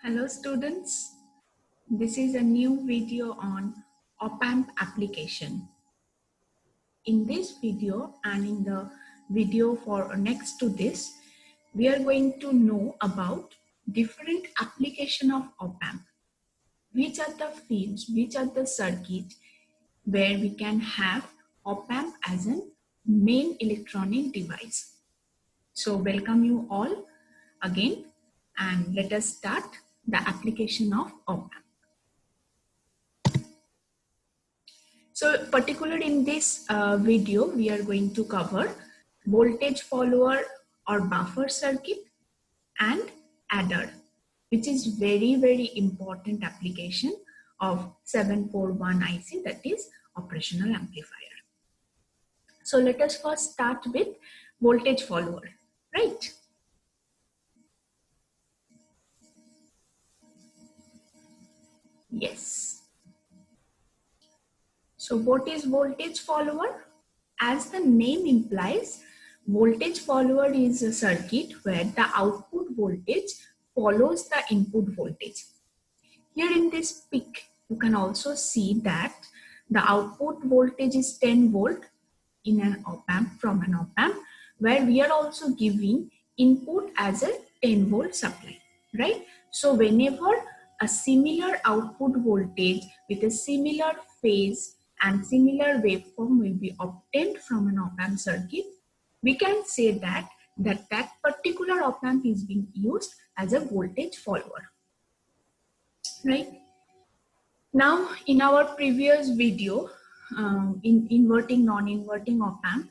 Hello students, this is a new video on op-amp application. In this video and in the video for next to this, we are going to know about different application of op-amp. Which are the fields, which are the circuits where we can have op-amp as a main electronic device. So welcome you all again and let us start the application of op-amp. So particularly in this video, we are going to cover voltage follower or buffer circuit and adder, which is very important application of 741 IC, that is operational amplifier. So let us first start with voltage follower, right? Yes. So what is voltage follower? As the name implies, voltage follower is a circuit where the output voltage follows the input voltage. Here in this pic, you can also see that the output voltage is 10 volt in an op-amp, from an op-amp, where we are also giving input as a 10 volt supply, right? So whenever a similar output voltage with a similar phase and similar waveform will be obtained from an op-amp circuit, we can say that that particular op-amp is being used as a voltage follower, right? Now in our previous video in inverting non-inverting op-amp,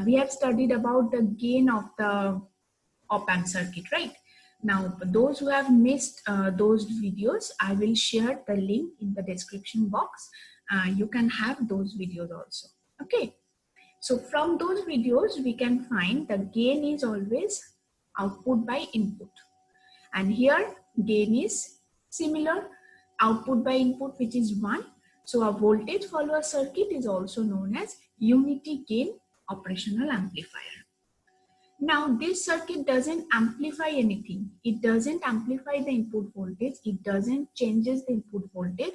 we have studied about the gain of the op-amp circuit, right? Now for those who have missed those videos, I will share the link in the description box. You can have those videos also, okay? So from those videos, we can find the gain is always output by input. And here gain is similar, output by input, which is 1. So a voltage follower circuit is also known as unity gain operational amplifier. Now this circuit doesn't amplify anything. It doesn't amplify the input voltage. It doesn't changes the input voltage.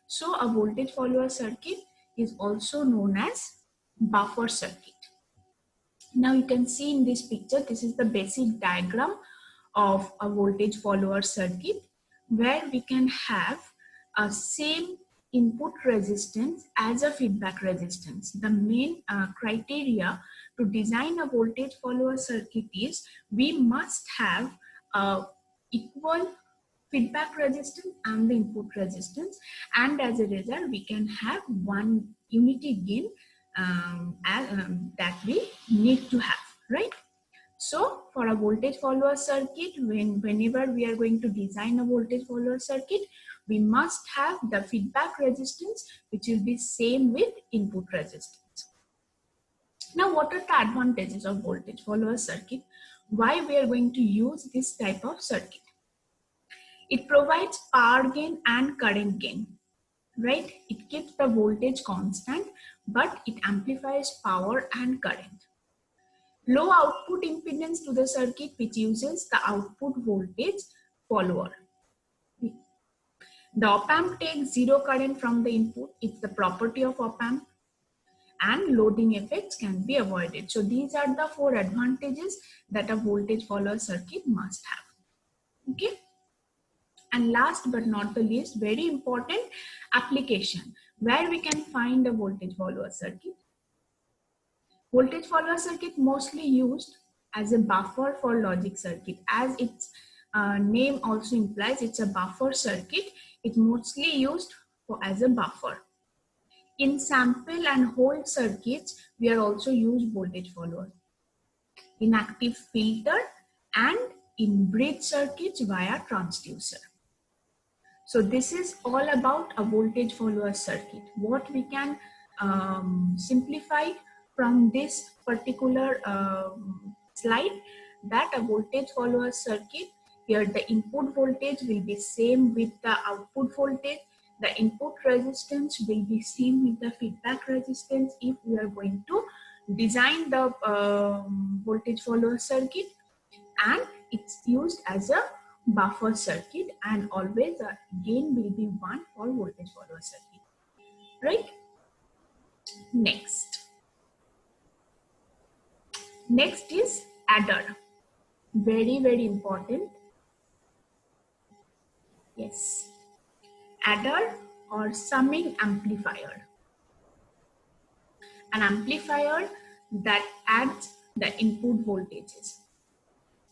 So a voltage follower circuit is also known as buffer circuit. Now you can see in this picture, this is the basic diagram of a voltage follower circuit where we can have a same input resistance as a feedback resistance. The main criteria to design a voltage follower circuit is we must have equal feedback resistance and the input resistance, and as a result we can have one unity gain that we need to have, right? So for a voltage follower circuit, whenever we are going to design a voltage follower circuit, we must have the feedback resistance which will be same with input resistance. Now what are the advantages of voltage follower circuit? Why we are going to use this type of circuit? It provides power gain and current gain, right? It keeps the voltage constant, but it amplifies power and current. Low output impedance to the circuit, which uses the output voltage follower. The op-amp takes zero current from the input. It's the property of op-amp, and loading effects can be avoided. So these are the 4 advantages that a voltage follower circuit must have, okay? And last but not the least, very important application where we can find a voltage follower circuit. Voltage follower circuit mostly used as a buffer for logic circuit. As its name also implies, it's a buffer circuit. It's mostly used as a buffer. In sample and hold circuits, we are also use voltage follower. In active filter and in bridge circuits via transducer. So this is all about a voltage follower circuit. What we can simplify from this particular slide, that a voltage follower circuit, here the input voltage will be same with the output voltage. The input resistance will be same with the feedback resistance if we are going to design the voltage follower circuit, and it's used as a buffer circuit, and always the gain will be 1 for voltage follower circuit, right? Next is adder. Very important. Yes, adder or summing amplifier. An amplifier that adds the input voltages.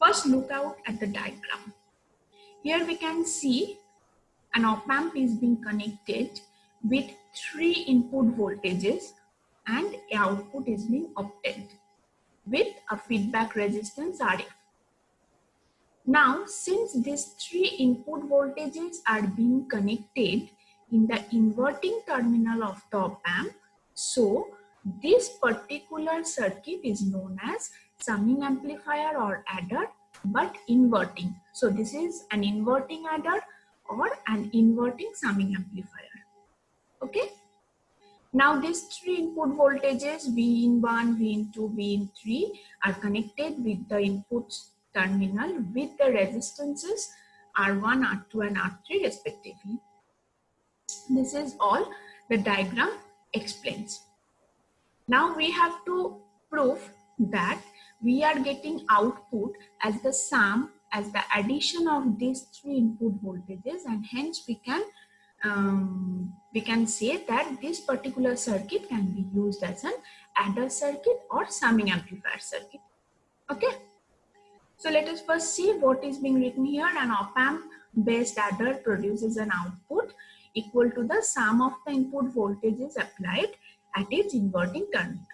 First, look out at the diagram. Here we can see an op-amp is being connected with 3 input voltages and a output is being obtained with a feedback resistance RF. Now, since these 3 input voltages are being connected in the inverting terminal of the op-amp, so this particular circuit is known as summing amplifier or adder, but inverting. So this is an inverting adder or an inverting summing amplifier. Okay. Now these 3 input voltages Vin1, Vin2, Vin3 are connected with the input terminal with the resistances R1, R2 and R3 respectively. This is all the diagram explains. Now we have to prove that we are getting output as the sum, as the addition of these 3 input voltages, and hence we can say that this particular circuit can be used as an adder circuit or summing amplifier circuit. Okay. So let us first see what is being written here. An op-amp based adder produces an output equal to the sum of the input voltages applied at its inverting terminal.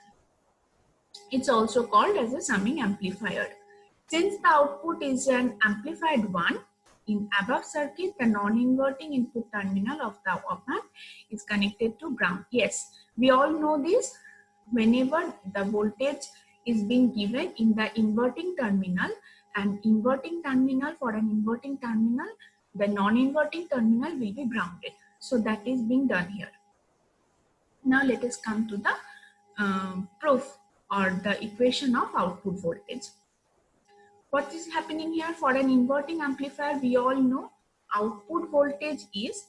It's also called as a summing amplifier. Since the output is an amplified one, in above circuit, the non-inverting input terminal of the op-amp is connected to ground. Yes, we all know this. Whenever the voltage is being given in the inverting terminal, and inverting terminal, for an inverting terminal, the non-inverting terminal will be grounded. So that is being done here. Now let us come to the proof or the equation of output voltage. What is happening here? For an inverting amplifier, we all know output voltage is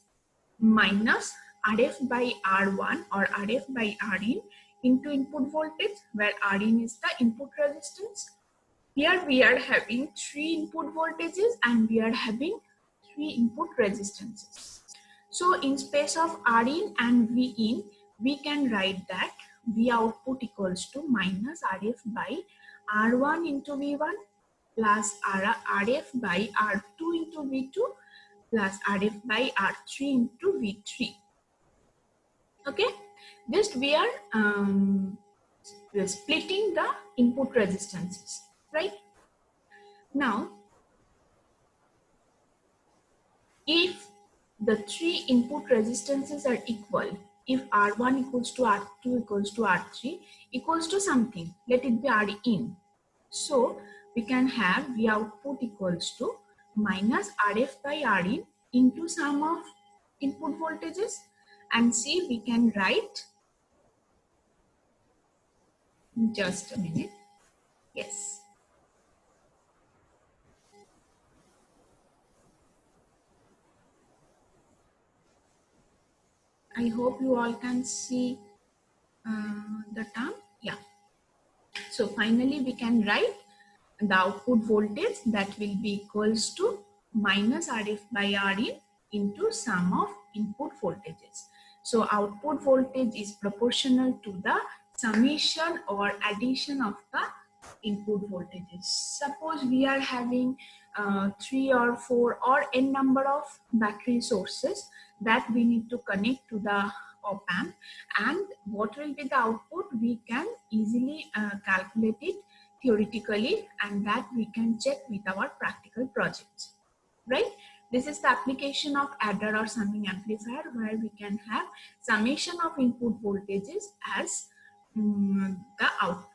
minus RF by R1 or RF by Rin into input voltage, where Rin is the input resistance. Here we are having 3 input voltages and we are having 3 input resistances. So in space of Rin and Vin, we can write that V output equals to minus RF by R1 into V1 plus RF by R2 into V2 plus RF by R3 into V3. Okay, just we are splitting the input resistances, right? Now, if the 3 input resistances are equal, if R1 equals to R2 equals to R3 equals to something, let it be Rin. So we can have V output equals to minus RF by Rin into sum of input voltages, and see we can write, just a minute, yes. I hope you all can see the term, yeah. So finally we can write the output voltage that will be equals to minus RF by Rin into sum of input voltages. So output voltage is proportional to the summation or addition of the input voltages. Suppose we are having 3 or 4 or n number of battery sources that we need to connect to the op-amp, and what will be the output we can easily calculate it theoretically, and that we can check with our practical projects, right? This is the application of adder or summing amplifier, where we can have summation of input voltages as the output.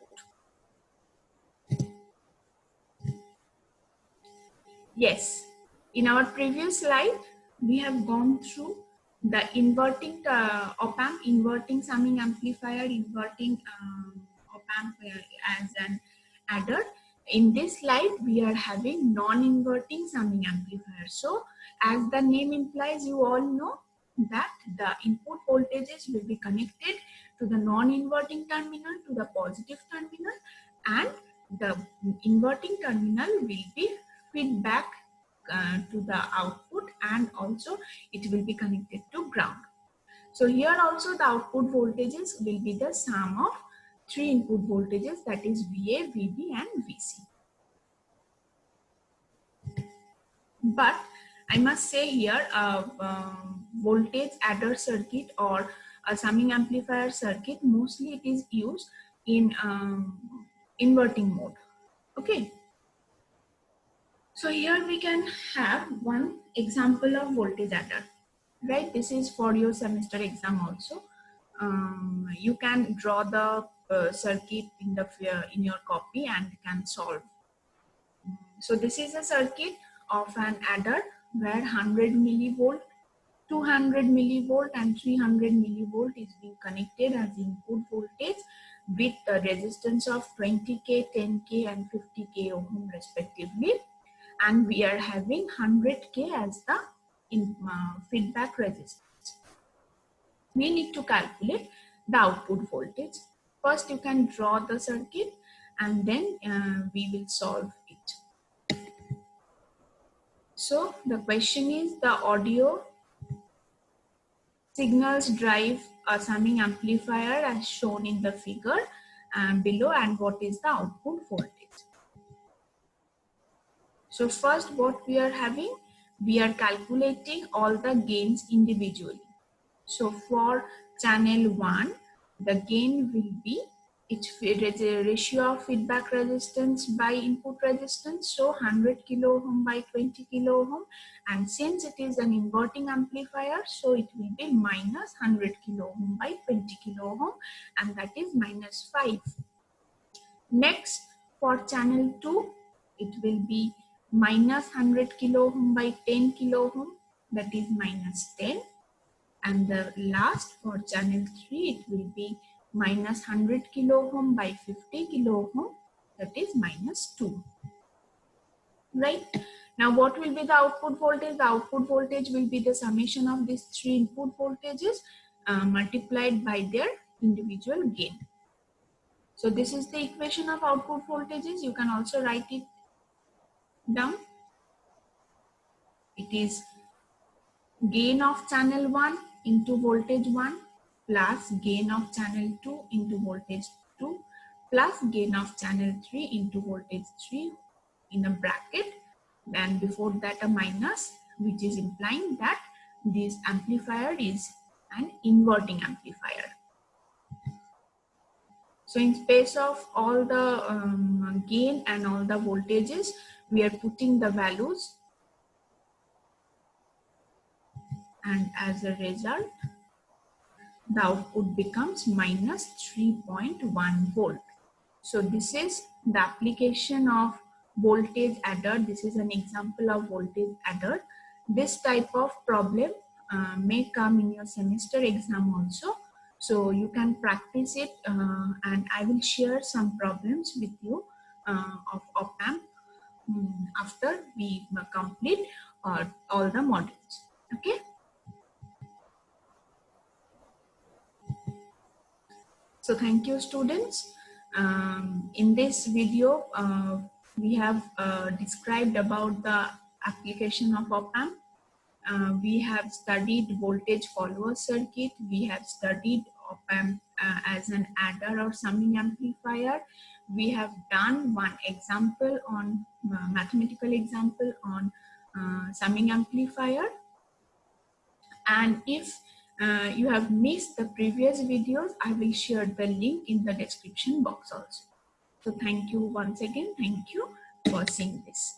Yes, in our previous slide, we have gone through the inverting op-amp, inverting summing amplifier, inverting op-amp as an adder. in this slide, we are having non-inverting summing amplifier. So as the name implies, you all know that the input voltages will be connected to the non-inverting terminal, to the positive terminal, and the inverting terminal will be feedback to the output, and also it will be connected to ground. So here also the output voltages will be the sum of three input voltages, that is VA, VB and VC. But I must say here voltage adder circuit or a summing amplifier circuit, mostly it is used in inverting mode. Okay. So here we can have one example of voltage adder, right? This is for your semester exam also. You can draw the circuit in your copy and can solve. So this is a circuit of an adder where 100 millivolt, 200 millivolt and 300 millivolt is being connected as input voltage with the resistance of 20k, 10k and 50k ohm respectively, and we are having 100k as the feedback resistance. We need to calculate the output voltage. First you can draw the circuit and then we will solve it. So the question is, the audio signals drive a summing amplifier as shown in the figure below, and what is the output voltage. So first what we are having, we are calculating all the gains individually. So for channel 1, the gain will be its ratio of feedback resistance by input resistance, so 100 kilo ohm by 20 kilo ohm, and since it is an inverting amplifier, so it will be minus 100 kilo ohm by 20 kilo ohm, and that is minus 5. Next, for channel 2, it will be minus 100 kilo ohm by 10 kilo ohm, that is minus 10. And the last, for channel 3, it will be minus 100 kilo ohm by 50 kilo ohm, that is minus 2. Right? Now what will be the output voltage? The output voltage will be the summation of these three input voltages multiplied by their individual gain. So this is the equation of output voltages. You can also write it down. It is gain of channel 1 into voltage 1 plus gain of channel 2 into voltage 2 plus gain of channel 3 into voltage 3 in a bracket, and before that a minus, which is implying that this amplifier is an inverting amplifier. So in space of all the gain and all the voltages, we are putting the values, and as a result the output becomes minus 3.1 volt. So this is the application of voltage adder. This is an example of voltage adder. This type of problem may come in your semester exam also. So you can practice it and I will share some problems with you of op-amp after we complete all the modules. Okay. So thank you students. In this video, we have described about the application of op-amp. We have studied voltage follower circuit. We have studied op-amp as an adder or summing amplifier. We have done one example on mathematical example on summing amplifier. And if you have missed the previous videos, I will share the link in the description box also. So thank you once again. Thank you for seeing this.